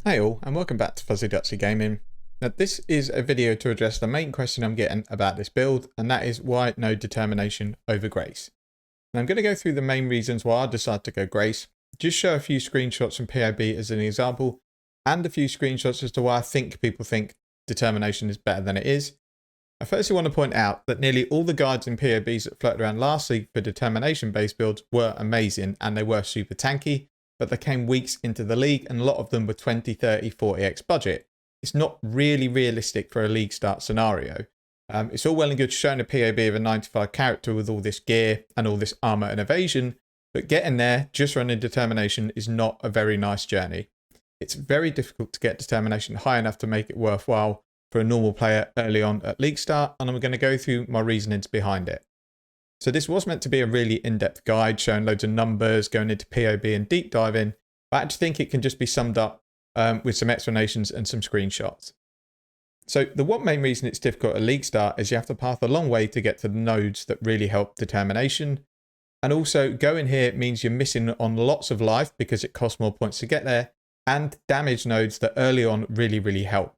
Hey all, and welcome back to Fuzzy Ducksy Gaming. Now this is a video to address the main question I'm getting about this build, and that is why no determination over grace. And I'm going to go through the main reasons why I decided to go grace, just show a few screenshots from POB as an example, and a few screenshots as to why I think people think determination is better than it is. I firstly want to point out that nearly all the guides and POBs that floated around last week for determination based builds were amazing and they were super tanky, but they came weeks into the league and a lot of them were 20, 30, 40x budget. It's not really realistic for a league start scenario. It's all well and good showing a POB of a 95 character with all this gear and all this armor and evasion, but getting there just running determination is not a very nice journey. It's very difficult to get determination high enough to make it worthwhile for a normal player early on at league start, and I'm going to go through my reasonings behind it. So this was meant to be a really in-depth guide showing loads of numbers, going into POB and deep diving, but I actually think it can just be summed up with some explanations and some screenshots. So the one main reason it's difficult at league start is you have to path a long way to get to the nodes that really help determination. And also going here means you're missing on lots of life because it costs more points to get there, and damage nodes that early on really help.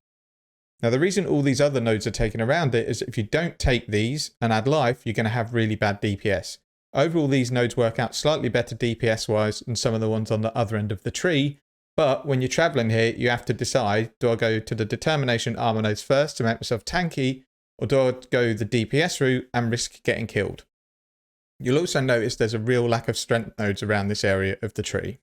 Now, the reason all these other nodes are taken around it is if you don't take these and add life, you're going to have really bad DPS. Overall, these nodes work out slightly better DPS-wise than some of the ones on the other end of the tree. But when you're traveling here, you have to decide, do I go to the determination armor nodes first to make myself tanky, or do I go the DPS route and risk getting killed? You'll also notice there's a real lack of strength nodes around this area of the tree.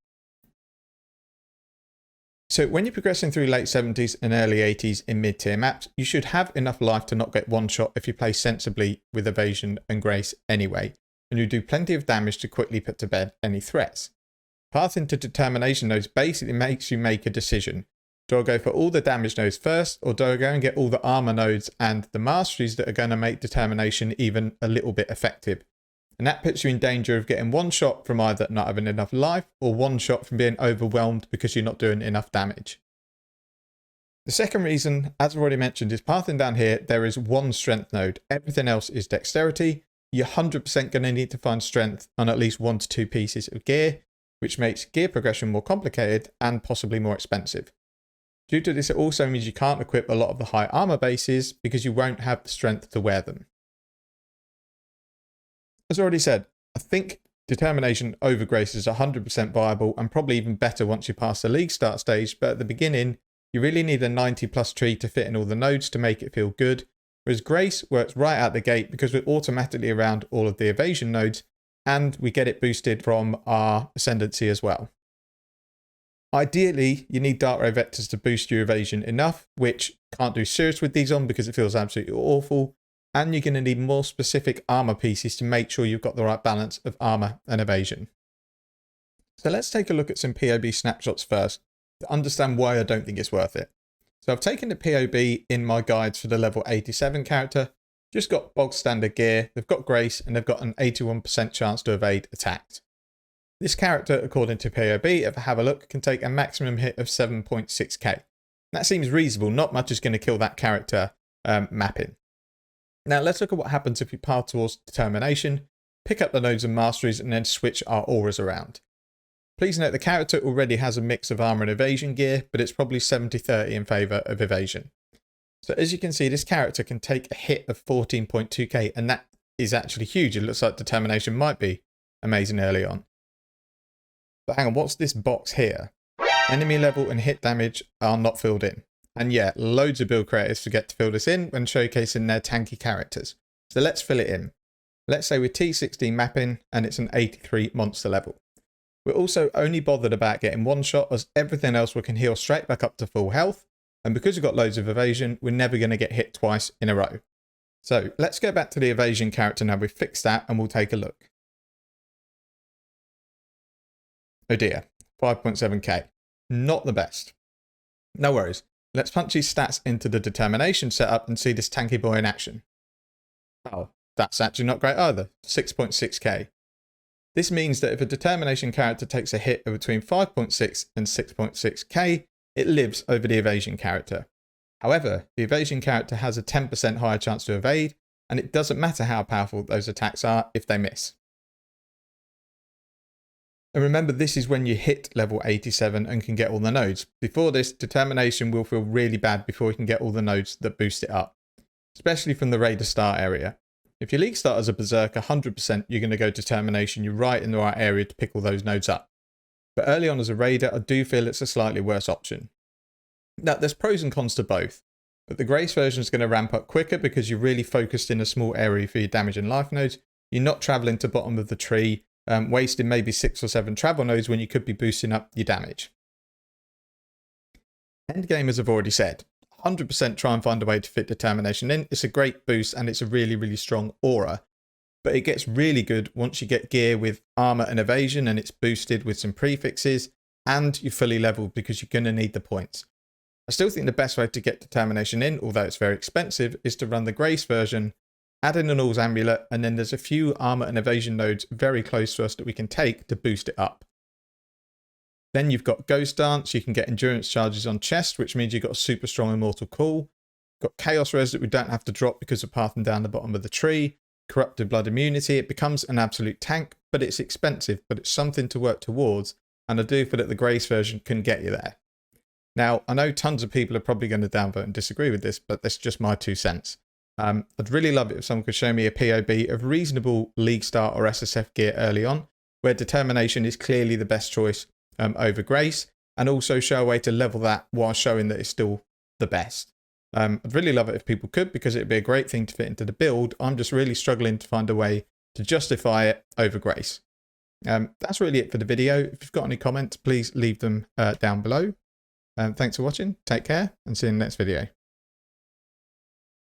So when you're progressing through late 70s and early 80s in mid-tier maps, you should have enough life to not get one shot if you play sensibly with evasion and grace anyway, and you do plenty of damage to quickly put to bed any threats. Pathing to determination nodes basically makes you make a decision. Do I go for all the damage nodes first, or do I go and get all the armor nodes and the masteries that are going to make determination even a little bit effective? And that puts you in danger of getting one shot from either not having enough life or one shot from being overwhelmed because you're not doing enough damage. The second reason, as I've already mentioned, is pathing down here, there is one strength node. Everything else is dexterity. You're 100% going to need to find strength on at least 1 to 2 pieces of gear, which makes gear progression more complicated and possibly more expensive. Due to this, it also means you can't equip a lot of the high armor bases because you won't have the strength to wear them. As already said, I think determination over grace is 100% viable and probably even better once you pass the league start stage, but at the beginning, you really need a 90 plus tree to fit in all the nodes to make it feel good, whereas grace works right out the gate because we're automatically around all of the evasion nodes and we get it boosted from our ascendancy as well. Ideally, you need dark ray vectors to boost your evasion enough, which can't do serious with these on because it feels absolutely awful. And you're going to need more specific armor pieces to make sure you've got the right balance of armor and evasion. So let's take a look at some POB snapshots first to understand why I don't think it's worth it. So I've taken the POB in my guides for the level 87 character, just got bog standard gear, they've got grace, and they've got an 81% chance to evade attacks. This character, according to POB, if I have a look, can take a maximum hit of 7.6k. That seems reasonable, not much is going to kill that character mapping. Now let's look at what happens if we path towards determination, pick up the nodes and masteries, and then switch our auras around. Please note the character already has a mix of armor and evasion gear, but it's probably 70-30 in favour of evasion. So as you can see, this character can take a hit of 14.2k, and that is actually huge. It looks like determination might be amazing early on. But hang on, what's this box here? Enemy level and hit damage are not filled in. And yeah, loads of build creators forget to fill this in when showcasing their tanky characters. So let's fill it in. Let's say we're T16 mapping and it's an 83 monster level. We're also only bothered about getting one shot as everything else we can heal straight back up to full health. And because we've got loads of evasion, we're never going to get hit twice in a row. So let's go back to the evasion character now we've fixed that and we'll take a look. Oh dear, 5.7k. Not the best. No worries. Let's punch these stats into the determination setup and see this tanky boy in action. Oh, that's actually not great either, 6.6k. This means that if a determination character takes a hit of between 5.6 and 6.6k, it lives over the evasion character. However, the evasion character has a 10% higher chance to evade, and it doesn't matter how powerful those attacks are if they miss. And remember, this is when you hit level 87 and can get all the nodes. Before this, determination will feel really bad before you can get all the nodes that boost it up, especially from the Raider start area. If your league start as a berserker, 100% you're going to go determination. You're right in the right area to pick all those nodes up. But early on as a Raider, I do feel it's a slightly worse option. Now, there's pros and cons to both, but the Grace version is going to ramp up quicker because you're really focused in a small area for your damage and life nodes. You're not traveling to bottom of the tree, wasting maybe 6 or 7 travel nodes when you could be boosting up your damage. Endgame, as I've already said, 100% try and find a way to fit determination in. It's a great boost and it's a really, really strong aura. But it gets really good once you get gear with armor and evasion and it's boosted with some prefixes and you're fully leveled because you're going to need the points. I still think the best way to get determination in, although it's very expensive, is to run the Grace version, add in an All's Amulet, and then there's a few armor and evasion nodes very close to us that we can take to boost it up. Then you've got Ghost Dance, you can get endurance charges on chest, which means you've got a super strong immortal call. Got Chaos Res that we don't have to drop because of pathing down the bottom of the tree. Corrupted Blood immunity, it becomes an absolute tank, but it's expensive, but it's something to work towards, and I do feel that the Grace version can get you there. Now, I know tons of people are probably going to downvote and disagree with this, but that's just my 2 cents. I'd really love it if someone could show me a POB of reasonable League Start or SSF gear early on, where determination is clearly the best choice over Grace, and also show a way to level that while showing that it's still the best. I'd really love it if people could, because it'd be a great thing to fit into the build. I'm just really struggling to find a way to justify it over Grace. That's really it for the video. If you've got any comments, please leave them down below. Thanks for watching, take care, and see you in the next video.